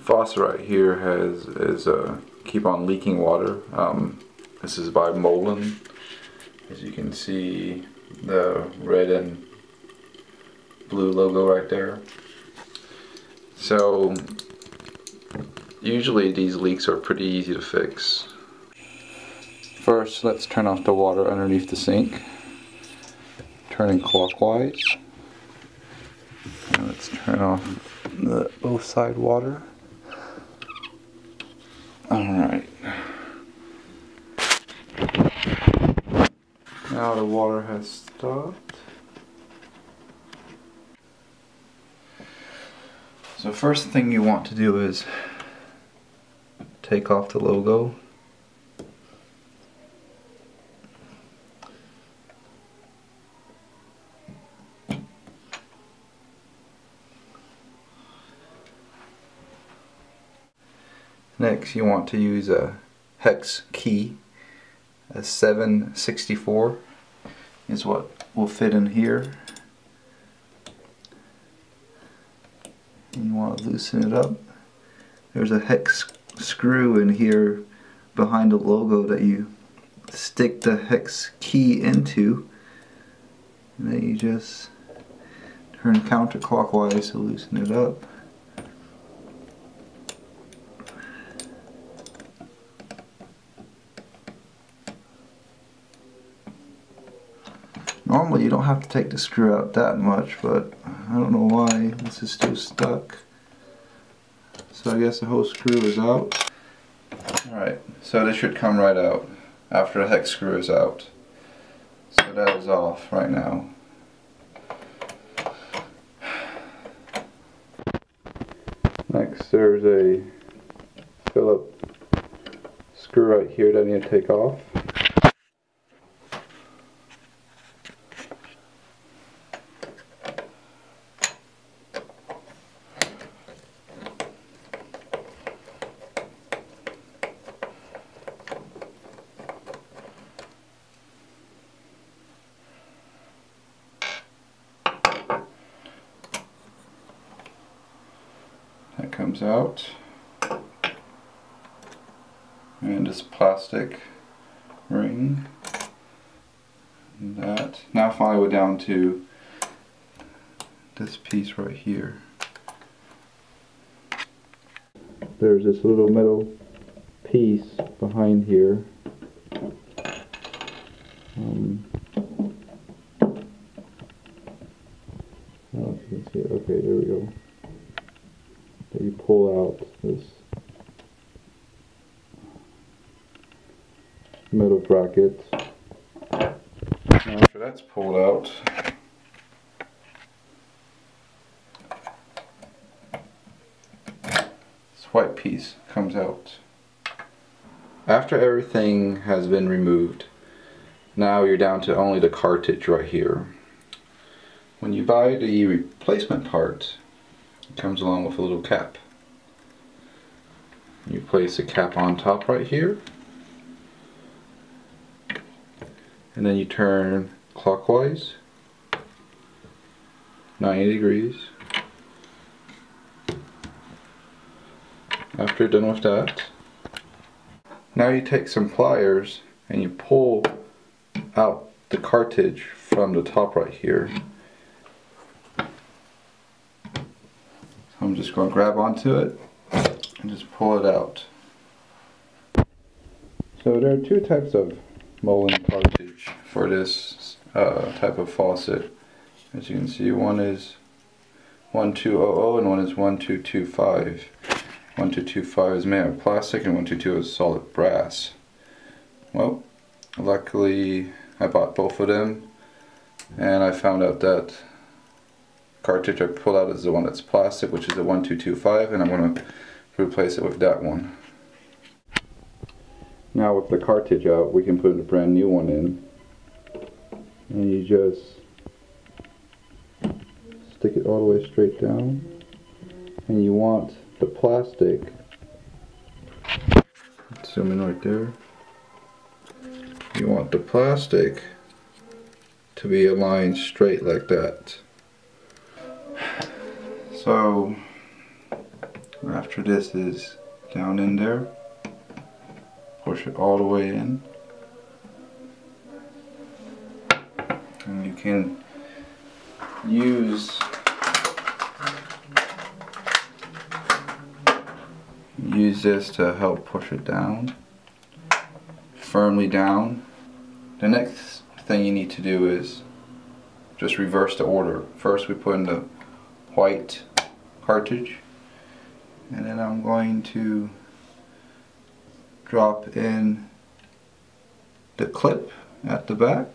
faucet right here is keep on leaking water. This is by Moen. As you can see, the red and blue logo right there. So usually these leaks are pretty easy to fix. First, let's turn off the water underneath the sink. Turning clockwise. Now let's turn off the both side water. Alright. Now the water has stopped. So first thing you want to do is take off the logo. Next, you want to use a hex key. A 764 is what will fit in here. And you want to loosen it up. There's a hex screw in here behind the logo that you stick the hex key into. And then you just turn counterclockwise to loosen it up. Normally you don't have to take the screw out that much, but I don't know why this is still stuck. So I guess the whole screw is out. Alright, so this should come right out after the hex screw is out. So that is off right now. Next, there's a Phillips screw right here that I need to take off. That comes out, and this plastic ring, and that. Now finally we're down to this piece right here. There's this little metal piece behind here. Oh, you can see it. Okay, there we go. You pull out this metal bracket. After that's pulled out, this white piece comes out. After everything has been removed, now you're down to only the cartridge right here. When you buy the replacement part, it comes along with a little cap. You place a cap on top right here, and then you turn clockwise 90 degrees. After you're done with that, now you take some pliers and you pull out the cartridge from the top right here. I'm just going to grab onto it and just pull it out. So there are two types of Moen cartridge for this type of faucet. As you can see, one is 1200 and one is 1225. 1225 is made of plastic and 122 is solid brass. Well, luckily I bought both of them, and I found out that cartridge I pulled out is the one that's plastic, which is a 1225, and I'm going to replace it with that one. Now with the cartridge out, we can put a brand new one in, and you just stick it all the way straight down, and you want the plastic, zoom in right there, you want the plastic to be aligned straight like that. So after after this is down in there. Push it all the way in. And you can use this to help push it down, firmly down. The next thing you need to do is just reverse the order. First we put in the white cartridge, and then I'm going to drop in the clip at the back,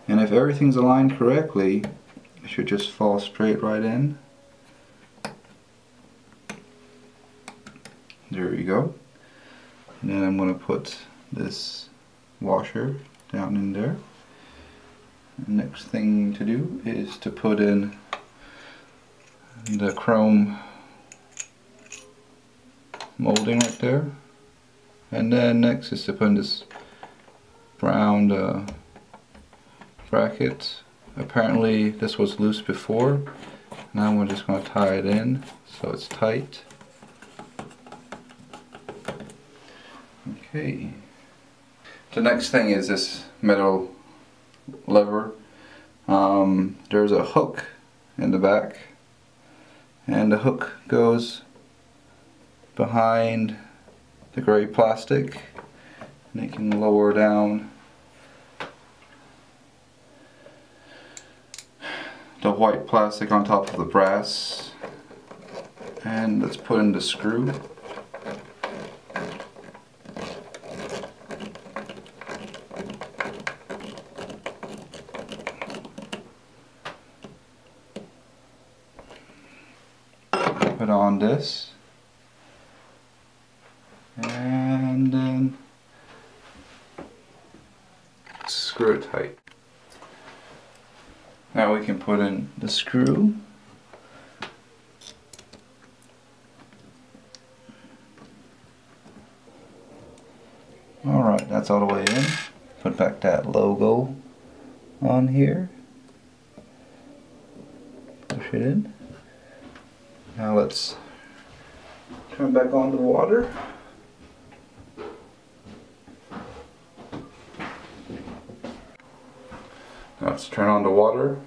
and if everything's aligned correctly, it should just fall straight right in. There we go. And then I'm going to put this washer down in there. The next thing to do is to put in the chrome molding right there. And then next is to put in this brown bracket. Apparently this was loose before. Now we're just going to tie it in so it's tight. Okay. The next thing is this metal lever. There's a hook in the back, and the hook goes behind the gray plastic, and it can lower down the white plastic on top of the brass. And let's put in the screw. Put on this, and then screw it tight. Now we can put in the screw. Alright, that's all the way in. Put back that logo on here. Push it in. Now let's turn back on the water. Now let's turn on the water.